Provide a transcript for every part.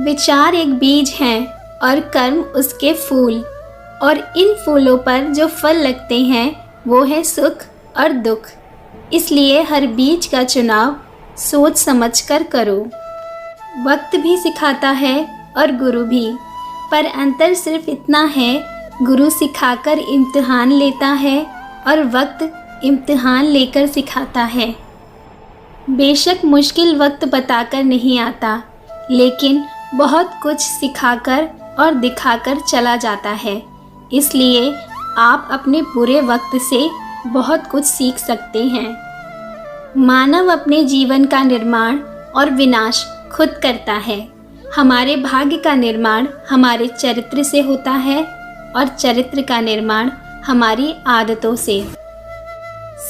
विचार एक बीज हैं और कर्म उसके फूल, और इन फूलों पर जो फल लगते हैं वो है सुख और दुख। इसलिए हर बीज का चुनाव सोच समझकर करो। वक्त भी सिखाता है और गुरु भी, पर अंतर सिर्फ इतना है, गुरु सिखाकर इम्तिहान लेता है और वक्त इम्तिहान लेकर सिखाता है। बेशक मुश्किल वक्त बताकर नहीं आता, लेकिन बहुत कुछ सिखाकर और दिखाकर चला जाता है। इसलिए आप अपने बुरे वक्त से बहुत कुछ सीख सकते हैं। मानव अपने जीवन का निर्माण और विनाश खुद करता है। हमारे भाग्य का निर्माण हमारे चरित्र से होता है और चरित्र का निर्माण हमारी आदतों से।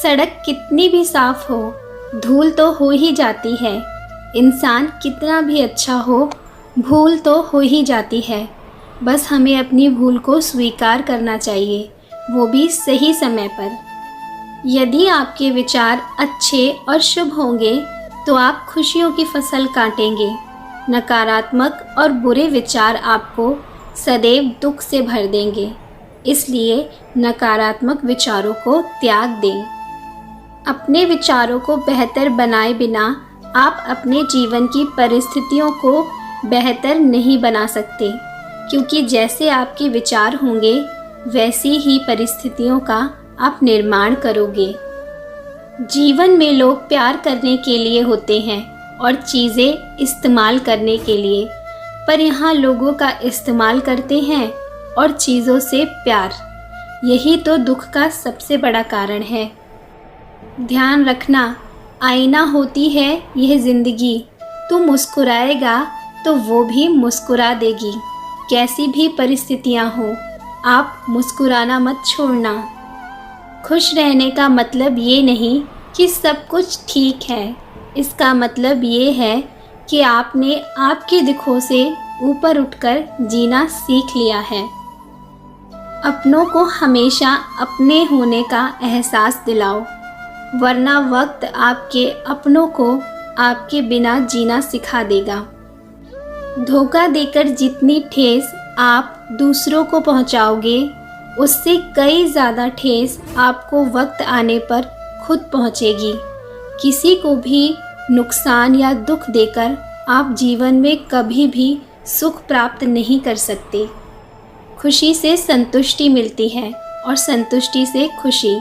सड़क कितनी भी साफ हो, धूल तो हो ही जाती है। इंसान कितना भी अच्छा हो, भूल तो हो ही जाती है। बस हमें अपनी भूल को स्वीकार करना चाहिए, वो भी सही समय पर। यदि आपके विचार अच्छे और शुभ होंगे तो आप खुशियों की फसल काटेंगे। नकारात्मक और बुरे विचार आपको सदैव दुख से भर देंगे। इसलिए नकारात्मक विचारों को त्याग दें। अपने विचारों को बेहतर बनाए बिना आप अपने जीवन की परिस्थितियों को बेहतर नहीं बना सकते, क्योंकि जैसे आपके विचार होंगे वैसी ही परिस्थितियों का आप निर्माण करोगे। जीवन में लोग प्यार करने के लिए होते हैं और चीज़ें इस्तेमाल करने के लिए, पर यहाँ लोगों का इस्तेमाल करते हैं और चीज़ों से प्यार। यही तो दुख का सबसे बड़ा कारण है। ध्यान रखना, आईना होती है यह ज़िंदगी। तू मुस्कुराएगा तो वो भी मुस्कुरा देगी। कैसी भी परिस्थितियाँ हो, आप मुस्कुराना मत छोड़ना। खुश रहने का मतलब ये नहीं कि सब कुछ ठीक है। इसका मतलब ये है कि आपने आपके दुखों से ऊपर उठकर जीना सीख लिया है। अपनों को हमेशा अपने होने का एहसास दिलाओ, वरना वक्त आपके अपनों को आपके बिना जीना सिखा देगा। धोखा देकर जितनी ठेस आप दूसरों को पहुंचाओगे, उससे कई ज़्यादा ठेस आपको वक्त आने पर खुद पहुंचेगी। किसी को भी नुकसान या दुख देकर आप जीवन में कभी भी सुख प्राप्त नहीं कर सकते। खुशी से संतुष्टि मिलती है और संतुष्टि से खुशी,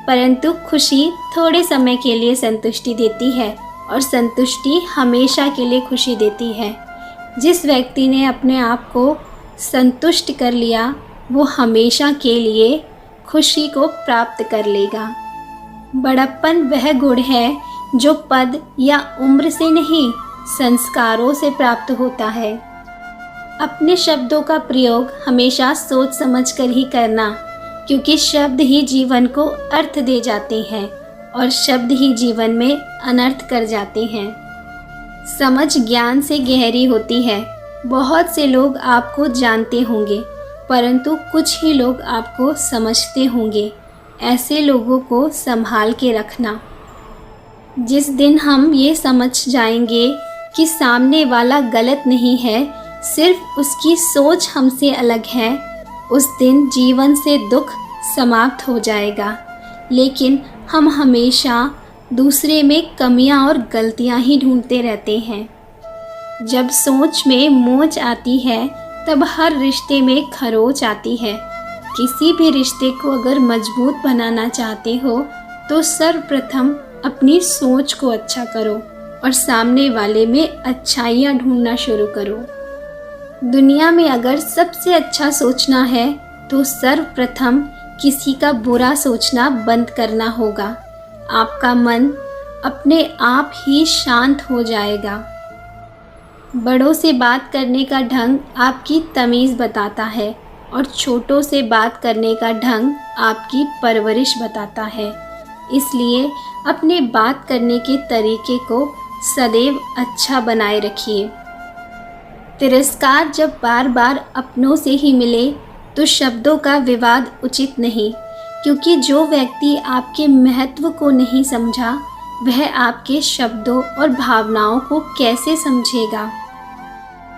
परंतु खुशी थोड़े समय के लिए संतुष्टि देती है और संतुष्टि हमेशा के लिए खुशी देती है। जिस व्यक्ति ने अपने आप को संतुष्ट कर लिया, वो हमेशा के लिए खुशी को प्राप्त कर लेगा। बड़प्पन वह गुण है जो पद या उम्र से नहीं, संस्कारों से प्राप्त होता है। अपने शब्दों का प्रयोग हमेशा सोच समझकर ही करना, क्योंकि शब्द ही जीवन को अर्थ दे जाते हैं और शब्द ही जीवन में अनर्थ कर जाते हैं। समझ ज्ञान से गहरी होती है। बहुत से लोग आपको जानते होंगे, परंतु कुछ ही लोग आपको समझते होंगे। ऐसे लोगों को संभाल के रखना। जिस दिन हम ये समझ जाएंगे कि सामने वाला गलत नहीं है, सिर्फ उसकी सोच हमसे अलग है, उस दिन जीवन से दुख समाप्त हो जाएगा। लेकिन हम हमेशा दूसरे में कमियां और गलतियां ही ढूंढते रहते हैं। जब सोच में मोच आती है, तब हर रिश्ते में खरोच आती है। किसी भी रिश्ते को अगर मजबूत बनाना चाहते हो तो सर्वप्रथम अपनी सोच को अच्छा करो और सामने वाले में अच्छाइयाँ ढूंढना शुरू करो। दुनिया में अगर सबसे अच्छा सोचना है तो सर्वप्रथम किसी का बुरा सोचना बंद करना होगा। आपका मन अपने आप ही शांत हो जाएगा। बड़ों से बात करने का ढंग आपकी तमीज़ बताता है और छोटों से बात करने का ढंग आपकी परवरिश बताता है। इसलिए अपने बात करने के तरीके को सदैव अच्छा बनाए रखिए। तिरस्कार जब बार बार अपनों से ही मिले तो शब्दों का विवाद उचित नहीं, क्योंकि जो व्यक्ति आपके महत्व को नहीं समझा वह आपके शब्दों और भावनाओं को कैसे समझेगा।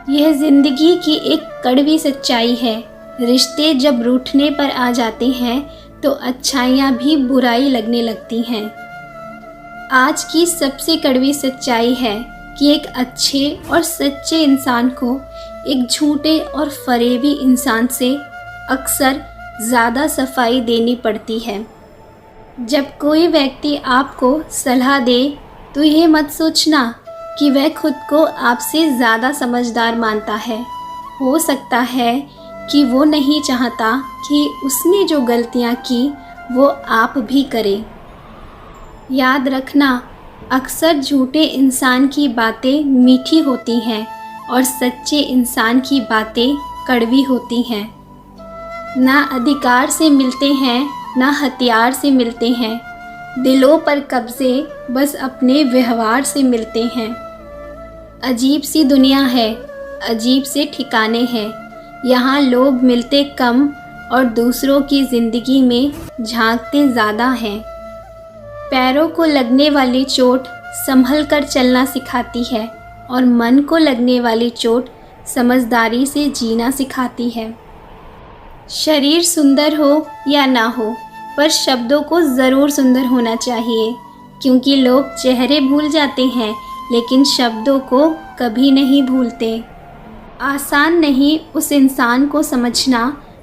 यह जिंदगी की एक कड़वी सच्चाई है। रिश्ते जब रूठने पर आ जाते हैं तो अच्छाइयाँ भी बुराई लगने लगती हैं। आज की सबसे कड़वी सच्चाई है कि एक अच्छे और सच्चे इंसान को एक झूठे और फरेबी इंसान से अक्सर ज़्यादा सफाई देनी पड़ती है। जब कोई व्यक्ति आपको सलाह दे तो ये मत सोचना कि वह खुद को आपसे ज़्यादा समझदार मानता है। हो सकता है कि वो नहीं चाहता कि उसने जो गलतियाँ की वो आप भी करें। याद रखना, अक्सर झूठे इंसान की बातें मीठी होती हैं और सच्चे इंसान की बातें कड़वी होती हैं। ना अधिकार से मिलते हैं ना हथियार से मिलते हैं, दिलों पर कब्जे बस अपने व्यवहार से मिलते हैं। अजीब सी दुनिया है, अजीब से ठिकाने हैं। यहाँ लोग मिलते कम और दूसरों की ज़िंदगी में झांकते ज़्यादा हैं। पैरों को लगने वाली चोट संभल कर चलना सिखाती है और मन को लगने वाली चोट समझदारी से जीना सिखाती है। शरीर सुंदर हो या ना हो, पर शब्दों को ज़रूर सुंदर होना चाहिए, क्योंकि लोग चेहरे भूल जाते हैं लेकिन शब्दों को कभी नहीं भूलते। आसान नहीं उस इंसान को समझना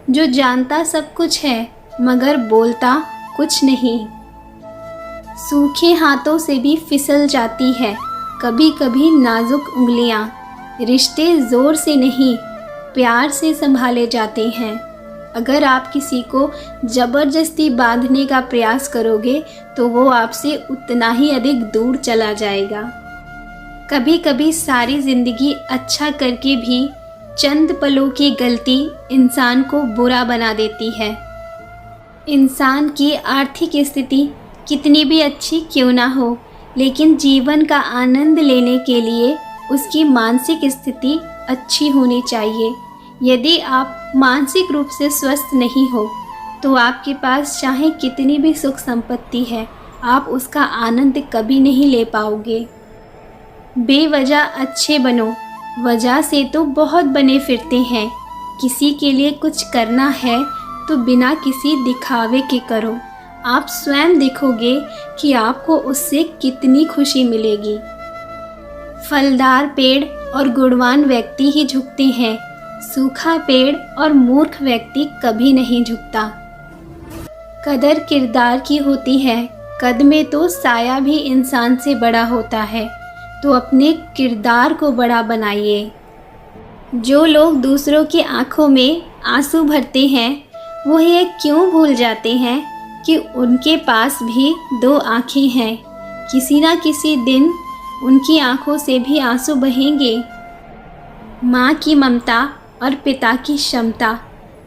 जो जानता सब कुछ है मगर बोलता कुछ नहीं। सूखे हाथों से भी फिसल जाती है कभी कभी नाजुक उंगलियां। रिश्ते ज़ोर से नहीं प्यार से संभाले जाते हैं। अगर आप किसी को ज़बरदस्ती बांधने का प्रयास करोगे तो वो आपसे उतना ही अधिक दूर चला जाएगा। कभी कभी सारी ज़िंदगी अच्छा करके भी चंद पलों की गलती इंसान को बुरा बना देती है। इंसान की आर्थिक स्थिति कितनी भी अच्छी क्यों ना हो, लेकिन जीवन का आनंद लेने के लिए उसकी मानसिक स्थिति अच्छी होनी चाहिए। यदि आप मानसिक रूप से स्वस्थ नहीं हो तो आपके पास चाहे कितनी भी सुख संपत्ति है, आप उसका आनंद कभी नहीं ले पाओगे। बेवजह अच्छे बनो, वजह से तो बहुत बने फिरते हैं। किसी के लिए कुछ करना है तो बिना किसी दिखावे के करो। आप स्वयं देखोगे कि आपको उससे कितनी खुशी मिलेगी। फलदार पेड़ और गुणवान व्यक्ति ही झुकते हैं, सूखा पेड़ और मूर्ख व्यक्ति कभी नहीं झुकता। कदर किरदार की होती है, कद में तो साया भी इंसान से बड़ा होता है, तो अपने किरदार को बड़ा बनाइए। जो लोग दूसरों की आंखों में आंसू भरते हैं वो ये क्यों भूल जाते हैं कि उनके पास भी दो आँखें हैं। किसी ना किसी दिन उनकी आंखों से भी आंसू बहेंगे। माँ की ममता और पिता की क्षमता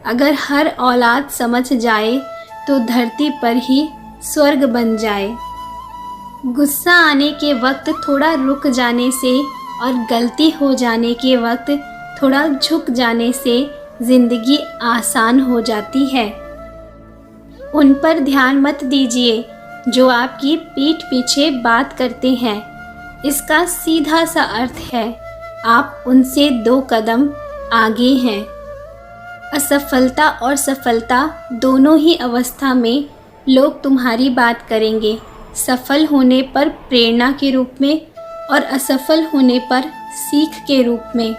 अगर हर औलाद समझ जाए तो धरती पर ही स्वर्ग बन जाए। गुस्सा आने के वक्त थोड़ा रुक जाने से और गलती हो जाने के वक्त थोड़ा झुक जाने से ज़िंदगी आसान हो जाती है। उन पर ध्यान मत दीजिए जो आपकी पीठ पीछे बात करते हैं। इसका सीधा सा अर्थ है आप उनसे 2 कदम आगे हैं। असफलता और सफलता दोनों ही अवस्था में लोग तुम्हारी बात करेंगे, सफल होने पर प्रेरणा के रूप में और असफल होने पर सीख के रूप में।